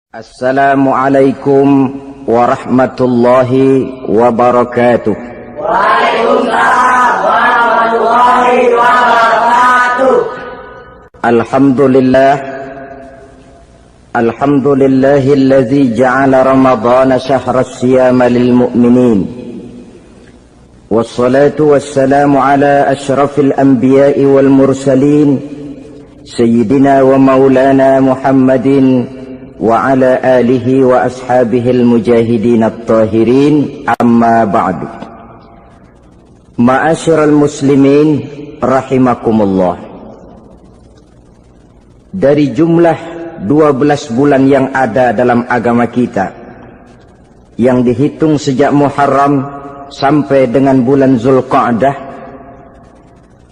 Assalamualaikum warahmatullahi wabarakatuh. Waalaikumsalam warahmatullahi wabarakatuh. Alhamdulillahilladzi ja'ala ramadhana syahra siyama lil mu'minin. Wassalatu wassalamu ala asyrafil anbiya'i wal mursalin sayyidina wa maulana Muhammadin wa ala alihi wa ashabihil mujahidin at-tahirin, amma ba'du. Ma'asyiral muslimin rahimakumullah. Dari jumlah 12 bulan yang ada dalam agama kita, yang dihitung sejak Muharram sampai dengan bulan Zulqa'dah,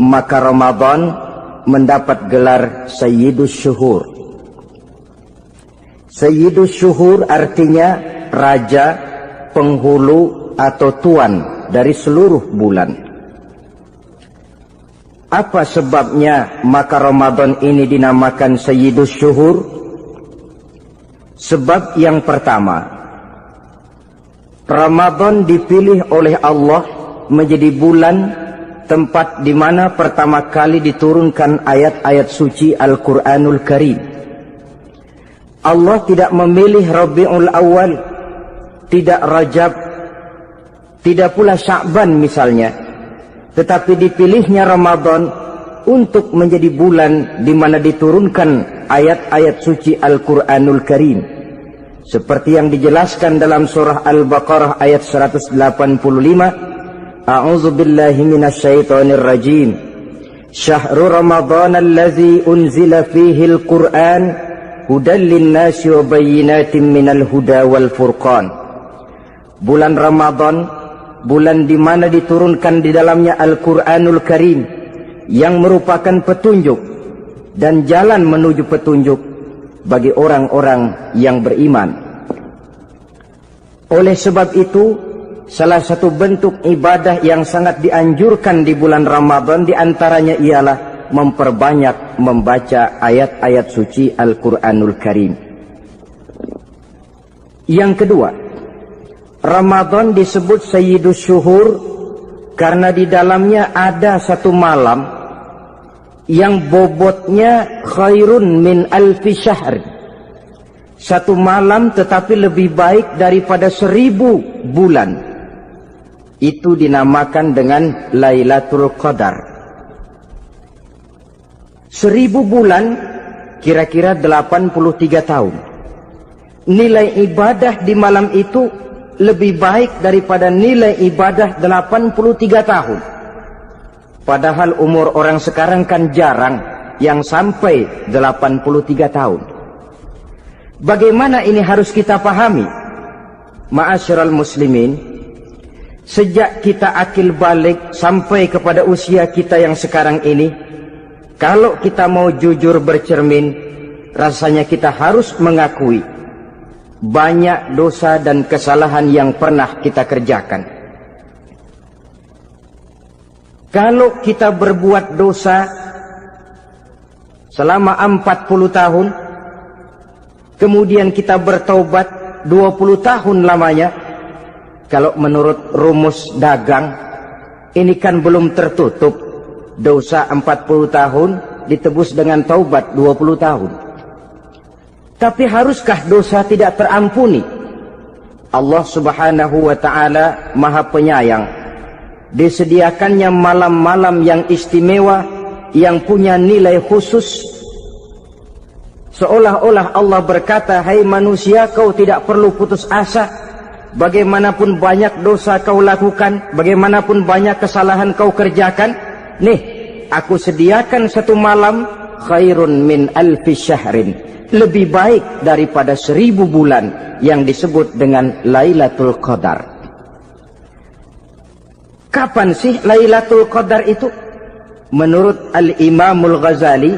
maka Ramadan mendapat gelar Sayyidus Syuhur. Sayyidus Syuhur artinya raja, penghulu atau tuan dari seluruh bulan. Apa sebabnya maka Ramadan ini dinamakan Sayyidus Syuhur? Sebab yang pertama, Ramadan dipilih oleh Allah menjadi bulan tempat di mana pertama kali diturunkan ayat-ayat suci Al-Quranul Karim. Allah tidak memilih Rabiul Awal, tidak Rajab, tidak pula Sya'ban misalnya, tetapi dipilihnya Ramadan untuk menjadi bulan di mana diturunkan ayat-ayat suci Al-Quranul Karim, seperti yang dijelaskan dalam surah Al-Baqarah ayat 185. A'udzu billahi minasyaitonir rajim. Syahrul Ramadhan allazi unzila fihi al-Qur'an hudan linnasi wa bayyinatin minal huda wal furqan. Bulan Ramadan, bulan di mana diturunkan di dalamnya Al-Qur'anul Karim yang merupakan petunjuk dan jalan menuju petunjuk bagi orang-orang yang beriman. Oleh sebab itu, salah satu bentuk ibadah yang sangat dianjurkan di bulan Ramadan diantaranya ialah memperbanyak membaca ayat-ayat suci Al-Quranul Karim. Yang kedua, Ramadan disebut Sayyidus Syuhur karena di dalamnya ada satu malam yang bobotnya khairun min alfi syahr. Satu malam tetapi lebih baik daripada 1000 bulan. Itu dinamakan dengan Lailatul Qadar. 1000 bulan kira-kira 83 tahun. Nilai ibadah di malam itu lebih baik daripada nilai ibadah 83 tahun. Padahal umur orang sekarang kan jarang yang sampai 83 tahun. Bagaimana ini harus kita pahami? Ma'asyiral muslimin, sejak kita akil balik sampai kepada usia kita yang sekarang ini, kalau kita mau jujur bercermin, rasanya kita harus mengakui banyak dosa dan kesalahan yang pernah kita kerjakan. Kalau kita berbuat dosa selama 40 tahun, kemudian kita bertaubat 20 tahun lamanya, kalau menurut rumus dagang, ini kan belum tertutup. Dosa 40 tahun ditebus dengan taubat 20 tahun. Tapi haruskah dosa tidak terampuni? Allah Subhanahu wa ta'ala Maha Penyayang. Disediakannya malam-malam yang istimewa, yang punya nilai khusus. Seolah-olah Allah berkata, hai manusia, kau tidak perlu putus asa. Bagaimanapun banyak dosa kau lakukan, bagaimanapun banyak kesalahan kau kerjakan, nih, aku sediakan satu malam khairun min alfi syahrin, lebih baik daripada 1000 bulan yang disebut dengan Lailatul Qadar. Kapan sih Lailatul Qadar itu? Menurut Al-Imamul Ghazali,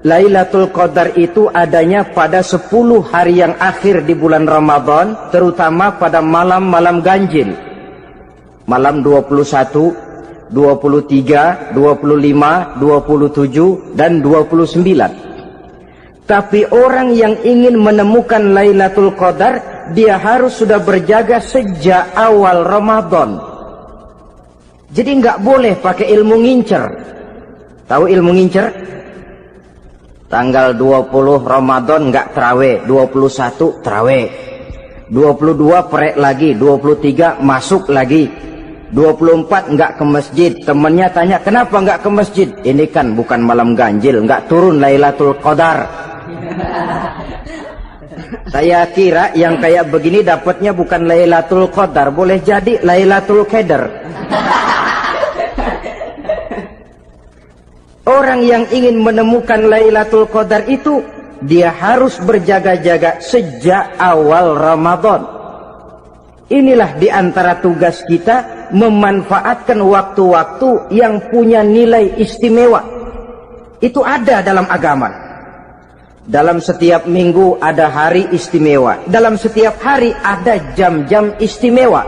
Lailatul Qadar itu adanya pada 10 hari yang akhir di bulan Ramadan, terutama pada malam-malam ganjil. Malam 21, 23, 25, 27, dan 29. Tapi orang yang ingin menemukan Lailatul Qadar, dia harus sudah berjaga sejak awal Ramadan. Jadi nggak boleh pakai ilmu ngincer. Tahu ilmu ngincer? Tanggal 20 Ramadan nggak terawih, 21 terawih, 22 perek lagi, 23 masuk lagi, 24 nggak ke masjid. Temennya tanya, kenapa nggak ke masjid? Ini kan bukan malam ganjil, nggak turun Lailatul Qadar. Saya kira yang kayak begini dapatnya bukan Lailatul Qadar, boleh jadi Lailatul Qadar. Orang yang ingin menemukan Lailatul Qadar itu, dia harus berjaga-jaga sejak awal Ramadan. Inilah diantara tugas kita, memanfaatkan waktu-waktu yang punya nilai istimewa. Itu ada dalam agama. Dalam setiap minggu ada hari istimewa. Dalam setiap hari ada jam-jam istimewa.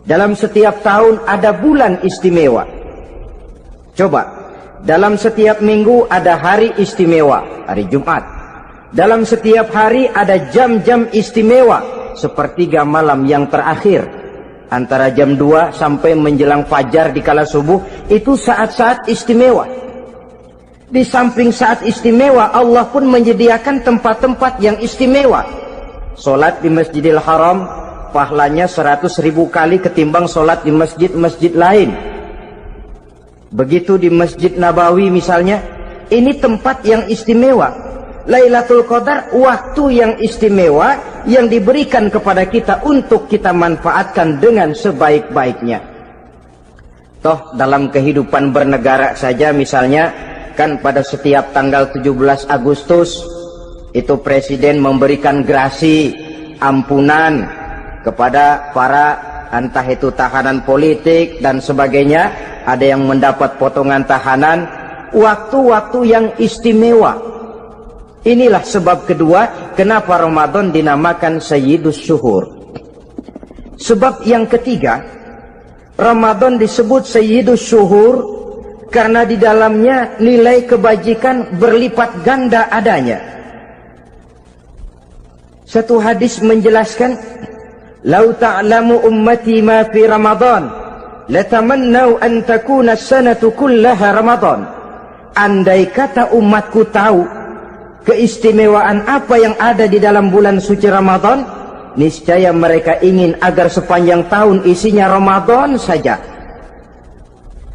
Dalam setiap tahun ada bulan istimewa. Coba, dalam setiap minggu ada hari istimewa, hari Jumat. Dalam setiap hari ada jam-jam istimewa, sepertiga malam yang terakhir. Antara jam 2 sampai menjelang fajar di kala subuh, itu saat-saat istimewa. Di samping saat istimewa, Allah pun menyediakan tempat-tempat yang istimewa. Solat di Masjidil Haram, pahalanya 100.000 kali ketimbang solat di masjid-masjid lain. Begitu di Masjid Nabawi misalnya, ini tempat yang istimewa. Lailatul Qadar waktu yang istimewa yang diberikan kepada kita untuk kita manfaatkan dengan sebaik-baiknya. Toh dalam kehidupan bernegara saja misalnya, kan pada setiap tanggal 17 Agustus itu presiden memberikan grasi ampunan kepada para entah itu tahanan politik dan sebagainya. Ada yang mendapat potongan tahanan, waktu-waktu yang istimewa. Inilah sebab kedua kenapa Ramadan dinamakan Sayyidus Syuhur. Sebab yang ketiga, Ramadan disebut Sayyidus Syuhur karena di dalamnya nilai kebajikan berlipat ganda adanya. Satu hadis menjelaskan, "Lau ta'lamu ummati ma fi Ramadan, latamannau an takuna as-sanatu kullaha Ramadan." Andai kata umatku tahu keistimewaan apa yang ada di dalam bulan suci Ramadan, niscaya mereka ingin agar sepanjang tahun isinya Ramadan saja.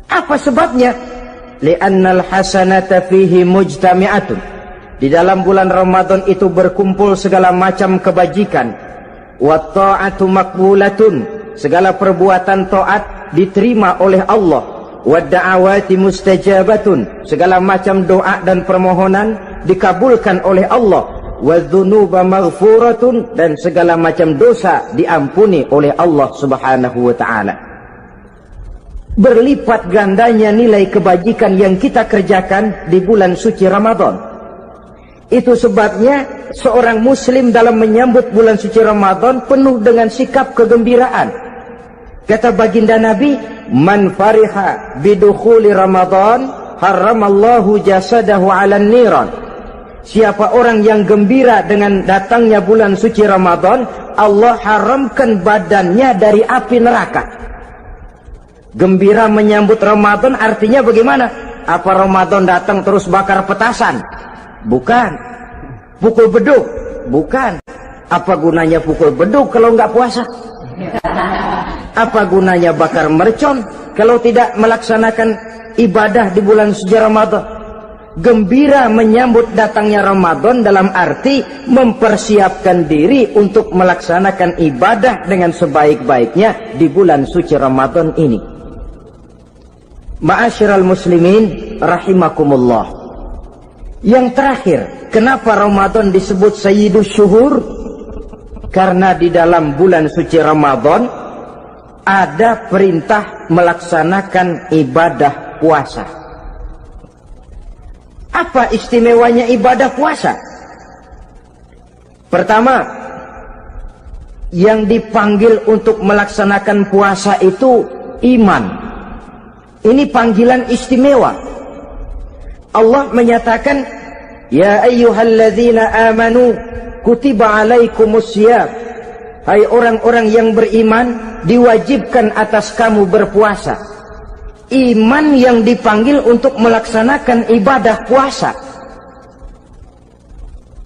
Apa sebabnya? Li'annal hasanata fihi mujtami'atun. Di dalam bulan Ramadan itu berkumpul segala macam kebajikan. Wa ta'atu maqbulatun. Segala perbuatan taat diterima oleh Allah. Wa da'awati mustajabatun. Segala macam doa dan permohonan dikabulkan oleh Allah. Wa dzunuba maghfuratun. Dan segala macam dosa diampuni oleh Allah Subhanahu wa ta'ala. Berlipat gandanya nilai kebajikan yang kita kerjakan di bulan suci Ramadan. Itu sebabnya seorang muslim dalam menyambut bulan suci Ramadan penuh dengan sikap kegembiraan. Kata baginda Nabi, "Man fariha bidukhuli Ramadan, haramallahu jasadahu 'alan niran." Siapa orang yang gembira dengan datangnya bulan suci Ramadan, Allah haramkan badannya dari api neraka. Gembira menyambut Ramadan artinya bagaimana? Apa Ramadan datang terus bakar petasan? Bukan. Pukul beduk? Bukan. Apa gunanya pukul beduk kalau nggak puasa? Apa gunanya bakar mercon kalau tidak melaksanakan ibadah di bulan suci Ramadan? Gembira menyambut datangnya Ramadan dalam arti mempersiapkan diri untuk melaksanakan ibadah dengan sebaik-baiknya di bulan suci Ramadan ini. Ma'asyiral muslimin rahimakumullah. Yang terakhir, kenapa Ramadan disebut Sayyidus Syuhur? Karena di dalam bulan suci Ramadan ada perintah melaksanakan ibadah puasa. Apa istimewanya ibadah puasa? Pertama, yang dipanggil untuk melaksanakan puasa itu iman. Ini panggilan istimewa. Allah menyatakan, Ya ayyuhalladzina amanu kutiba alaikumusiyam. Hai orang-orang yang beriman, diwajibkan atas kamu berpuasa. Iman yang dipanggil untuk melaksanakan ibadah puasa.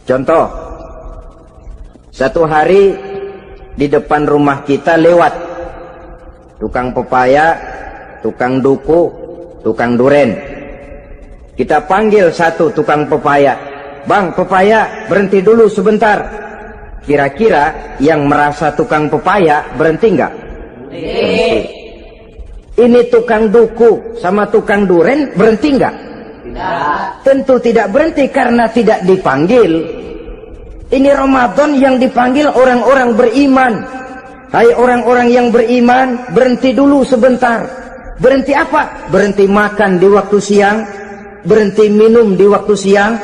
Contoh, satu hari di depan rumah kita lewat tukang pepaya, tukang duku, tukang duren. Kita panggil satu tukang pepaya, "Bang, pepaya, berhenti dulu sebentar." Kira-kira yang merasa tukang pepaya berhenti enggak? Berhenti. Ini tukang duku sama tukang duren berhenti enggak? Tidak. Tentu tidak berhenti karena tidak dipanggil. Ini Ramadan yang dipanggil orang-orang beriman. Hai orang-orang yang beriman, berhenti dulu sebentar. Berhenti apa? Berhenti makan di waktu siang, berhenti minum di waktu siang.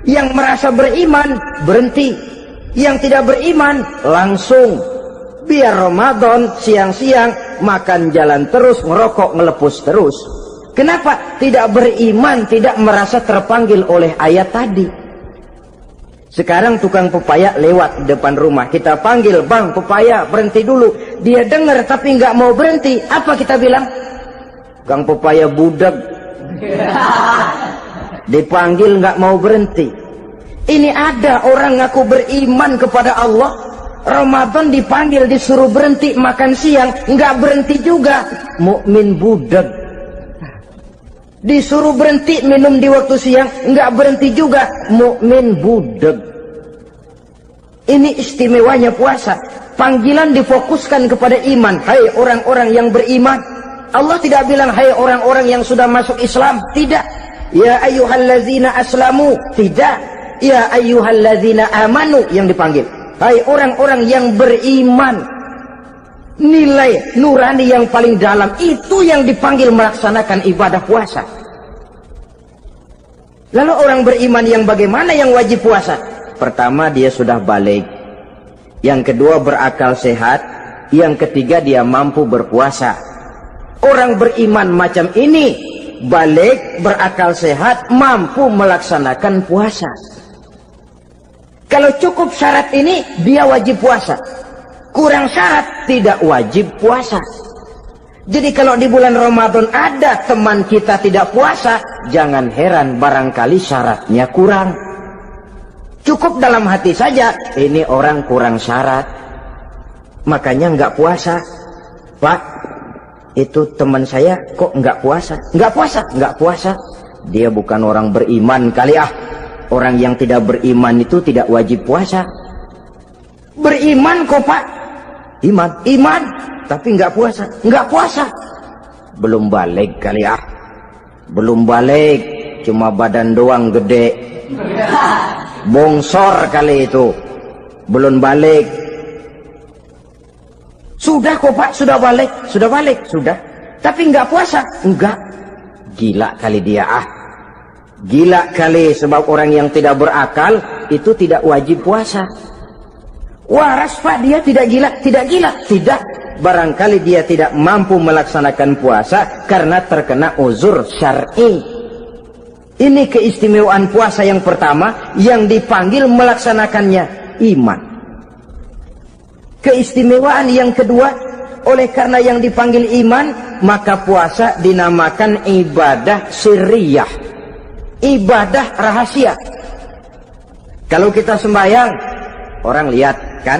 Yang merasa beriman berhenti. Yang tidak beriman langsung. Biar Ramadan siang-siang makan jalan terus, ngerokok ngelepus terus. Kenapa? Tidak beriman, tidak merasa terpanggil oleh ayat tadi. Sekarang tukang pepaya lewat di depan rumah, kita panggil, "Bang, pepaya, berhenti dulu." Dia dengar tapi nggak mau berhenti. Apa kita bilang? "Kang pepaya budak." Dipanggil nggak mau berhenti. Ini ada orang ngaku beriman kepada Allah, Ramadan dipanggil disuruh berhenti makan siang, nggak berhenti juga. Mukmin budak. Disuruh berhenti minum di waktu siang, nggak berhenti juga. Mukmin budak. Ini istimewanya puasa. Panggilan difokuskan kepada iman. Hai orang-orang yang beriman. Allah tidak bilang hai orang-orang yang sudah masuk Islam. Tidak. Ya ayyuhallazina aslamu. Tidak. Ya ayyuhalladzina amanu yang dipanggil. Hai orang-orang yang beriman. Nilai nurani yang paling dalam itu yang dipanggil melaksanakan ibadah puasa. Lalu orang beriman yang bagaimana yang wajib puasa? Pertama, dia sudah balik. Yang kedua, berakal sehat. Yang ketiga, dia mampu berpuasa. Orang beriman macam ini balik, berakal sehat, mampu melaksanakan puasa. Kalau cukup syarat ini, dia wajib puasa. Kurang syarat, tidak wajib puasa. Jadi kalau di bulan Ramadan ada teman kita tidak puasa, jangan heran barangkali syaratnya kurang. Cukup dalam hati saja, ini orang kurang syarat. Makanya nggak puasa. Pak, itu teman saya kok nggak puasa? Nggak puasa? Nggak puasa. Dia bukan orang beriman kali ah. Orang yang tidak beriman itu tidak wajib puasa. Beriman kok Pak? Iman, tapi nggak puasa. Nggak puasa. Belum balik kali ah. Belum balik, cuma badan doang gede. Bongsor kali itu. Belum balik. Sudah kok Pak, sudah balik. Sudah balik, sudah. Tapi nggak puasa. Enggak. Gila kali dia ah. Gila kali, sebab orang yang tidak berakal itu tidak wajib puasa. Waras Pak, dia tidak gila? Tidak gila? Tidak. Barangkali dia tidak mampu melaksanakan puasa karena terkena uzur syar'i. Ini keistimewaan puasa yang pertama, yang dipanggil melaksanakannya iman. Keistimewaan yang kedua, oleh karena yang dipanggil iman, maka puasa dinamakan ibadah sirriyah. Ibadah rahasia. Kalau kita sembahyang, orang lihat kan?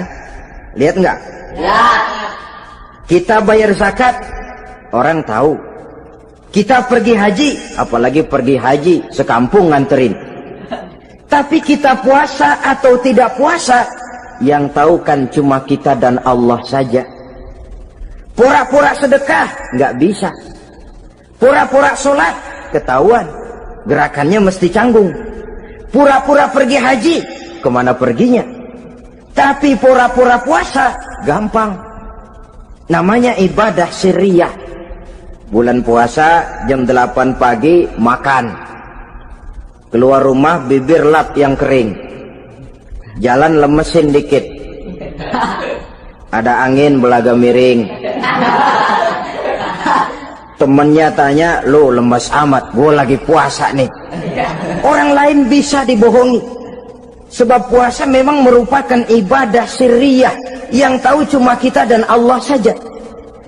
Lihat enggak? Lihat. Kita bayar zakat, orang tahu. Kita pergi haji, apalagi pergi haji, sekampung nganterin. Tapi kita puasa atau tidak puasa, yang tahu kan cuma kita dan Allah saja. Pura-pura sedekah, nggak bisa. Pura-pura sholat, ketahuan. Gerakannya mesti canggung. Pura-pura pergi haji, kemana perginya? Tapi pura-pura puasa, gampang. Namanya ibadah sirriyah. Bulan puasa, jam 8 pagi, makan. Keluar rumah, bibir lap yang kering. Jalan lemesin dikit. Ada angin, belaga miring. Temennya tanya, lo lemas amat, gue lagi puasa nih. Orang lain bisa dibohongi. Sebab puasa memang merupakan ibadah sirriyah yang tahu cuma kita dan Allah saja.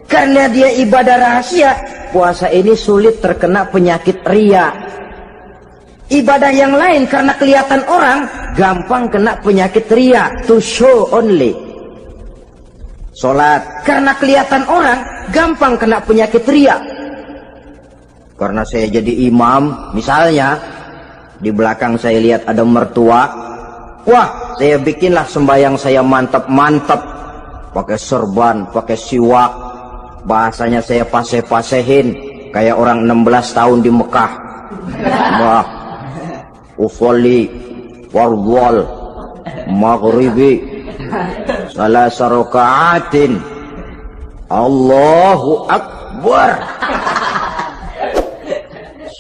Karena dia ibadah rahasia, puasa ini sulit terkena penyakit riya. Ibadah yang lain karena kelihatan orang, gampang kena penyakit riya, to show only. Sholat karena kelihatan orang, gampang kena penyakit riya. Karena saya jadi imam, misalnya di belakang saya lihat ada mertua, wah saya bikinlah sembahyang saya mantap-mantap, pakai serban, pakai siwak, bahasanya saya paseh-pasehin kayak orang 16 tahun di Mekah. Wah, usolli warwal maghribi salasa raka'atin Allahu Akbar.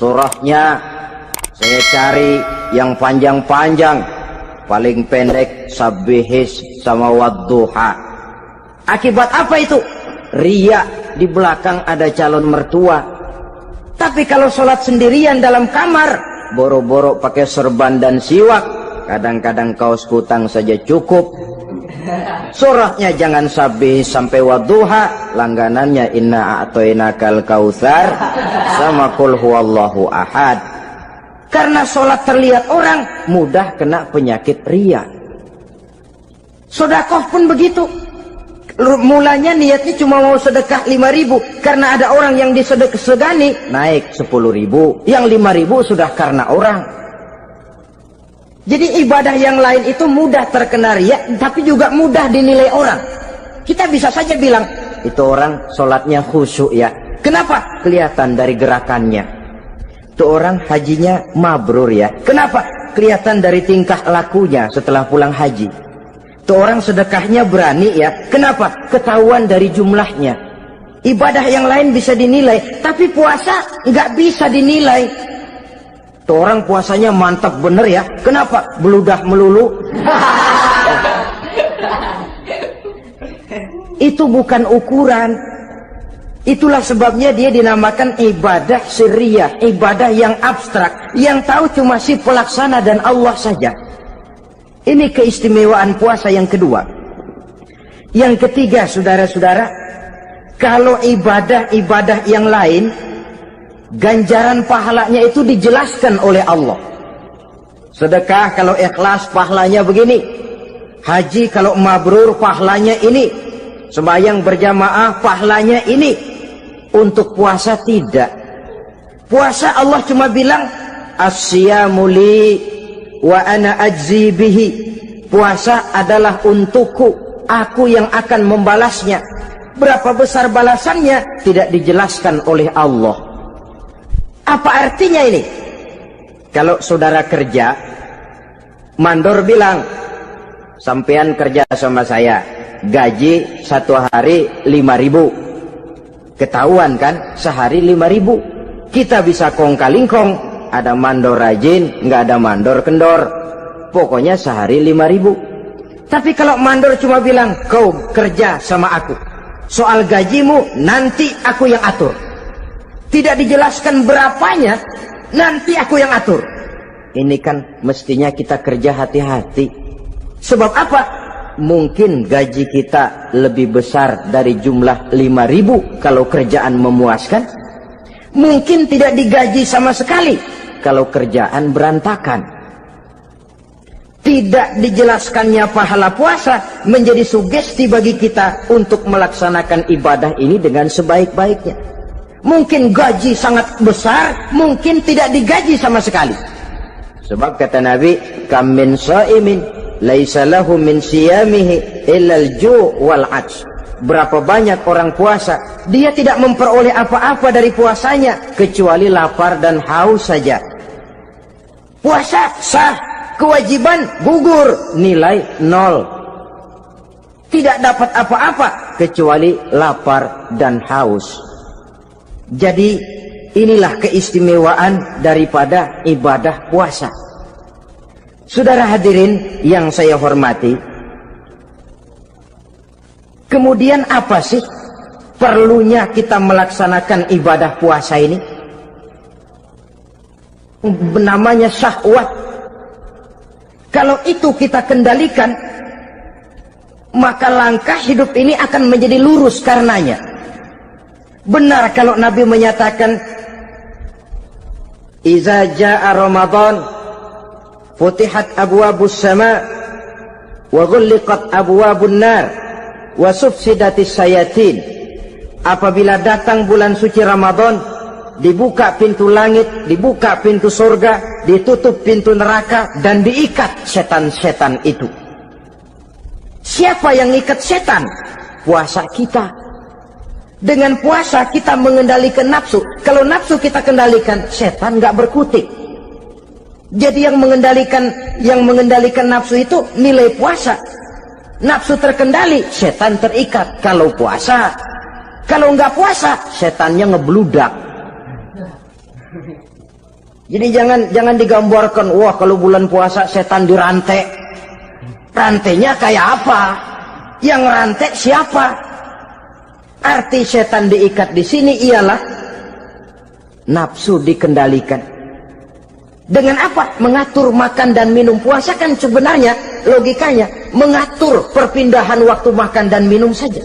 Surahnya saya cari yang panjang-panjang, paling pendek Sabbihis sama Wadduha. Akibat apa itu? Riya, di belakang ada calon mertua. Tapi kalau sholat sendirian dalam kamar, boro-boro pakai serban dan siwak, kadang-kadang kaos kutang saja cukup. Surahnya jangan Sabbihis sampai Wadduha, langganannya Inna A'toinakal Kautsar sama Qul Huwallahu Ahad. Karena sholat terlihat orang, mudah kena penyakit riya. Sedekah pun begitu. Mulanya niatnya cuma mau sedekah 5.000, karena ada orang yang disedekahsegani naik 10.000, yang 5.000 sudah karena orang. Jadi ibadah yang lain itu mudah terkena riya, tapi juga mudah dinilai orang. Kita bisa saja bilang, itu orang sholatnya khusyuk ya. Kenapa? Kelihatan dari gerakannya. Itu orang hajinya mabrur ya. Kenapa? Kelihatan dari tingkah lakunya setelah pulang haji. Itu orang sedekahnya berani ya. Kenapa? Ketahuan dari jumlahnya. Ibadah yang lain bisa dinilai, tapi puasa nggak bisa dinilai. Tuh orang puasanya mantap bener ya. Kenapa? Beludah melulu. Itu bukan ukuran. Itulah sebabnya dia dinamakan ibadah sirriyah, ibadah yang abstrak, yang tahu cuma si pelaksana dan Allah saja. Ini keistimewaan puasa yang kedua. Yang ketiga, saudara-saudara, kalau ibadah-ibadah yang lain, ganjaran pahalanya itu dijelaskan oleh Allah. Sedekah kalau ikhlas pahalanya begini. Haji kalau mabrur pahalanya ini. Sembahyang berjamaah pahalanya ini. Untuk puasa tidak. Puasa Allah cuma bilang as-siyamu li wa ana ajzi bihi. Puasa adalah untukku, aku yang akan membalasnya. Berapa besar balasannya tidak dijelaskan oleh Allah. Apa artinya ini? Kalau saudara kerja, mandor bilang, sampean kerja sama saya, gaji satu hari 5.000. Ketahuan kan, sehari 5.000. Kita bisa kong kalingkong, ada mandor rajin, nggak ada mandor kendor. Pokoknya sehari 5.000. Tapi kalau mandor cuma bilang, kau kerja sama aku, soal gajimu nanti aku yang atur. Tidak dijelaskan berapanya, nanti aku yang atur. Ini kan mestinya kita kerja hati-hati. Sebab apa? Mungkin gaji kita lebih besar dari jumlah 5.000 kalau kerjaan memuaskan. Mungkin tidak digaji sama sekali kalau kerjaan berantakan. Tidak dijelaskannya pahala puasa menjadi sugesti bagi kita untuk melaksanakan ibadah ini dengan sebaik-baiknya. Mungkin gaji sangat besar, mungkin tidak digaji sama sekali. Sebab kata Nabi, kam min shaimin laisa lahu min siyamihi illa al-ju' wal 'atsh. Berapa banyak orang puasa, dia tidak memperoleh apa-apa dari puasanya kecuali lapar dan haus saja. Puasa sah, kewajiban gugur, nilai 0. Tidak dapat apa-apa kecuali lapar dan haus. Jadi inilah keistimewaan daripada ibadah puasa. Saudara hadirin yang saya hormati, kemudian apa sih perlunya kita melaksanakan ibadah puasa ini? Namanya syahwat. Kalau itu kita kendalikan, maka langkah hidup ini akan menjadi lurus karenanya. Benar kalau Nabi menyatakan, "Iza jaa Ramadan, futihat abwabus sama, wa ghulliqat abwabun nar, wa sufsidatis sayatin." Apabila datang bulan suci Ramadan, dibuka pintu langit, dibuka pintu surga, ditutup pintu neraka, dan diikat setan-setan itu. Siapa yang ikat setan? Puasa kita. Dengan puasa kita mengendalikan nafsu. Kalau nafsu kita kendalikan, setan nggak berkutik. Jadi yang mengendalikan nafsu itu nilai puasa. Nafsu terkendali, setan terikat. Kalau puasa, kalau nggak puasa, setannya ngebludak. Jadi jangan digambarkan, wah kalau bulan puasa setan dirantai. Rantainya kayak apa? Yang rantai siapa? Arti setan diikat di sini ialah nafsu dikendalikan. Dengan apa? Mengatur makan dan minum. Puasa kan sebenarnya logikanya mengatur perpindahan waktu makan dan minum saja.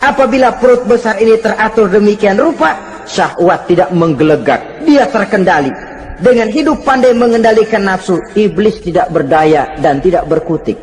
Apabila perut besar ini teratur demikian rupa, syahwat tidak menggelegak, dia terkendali. Dengan hidup pandai mengendalikan nafsu, iblis tidak berdaya dan tidak berkutik.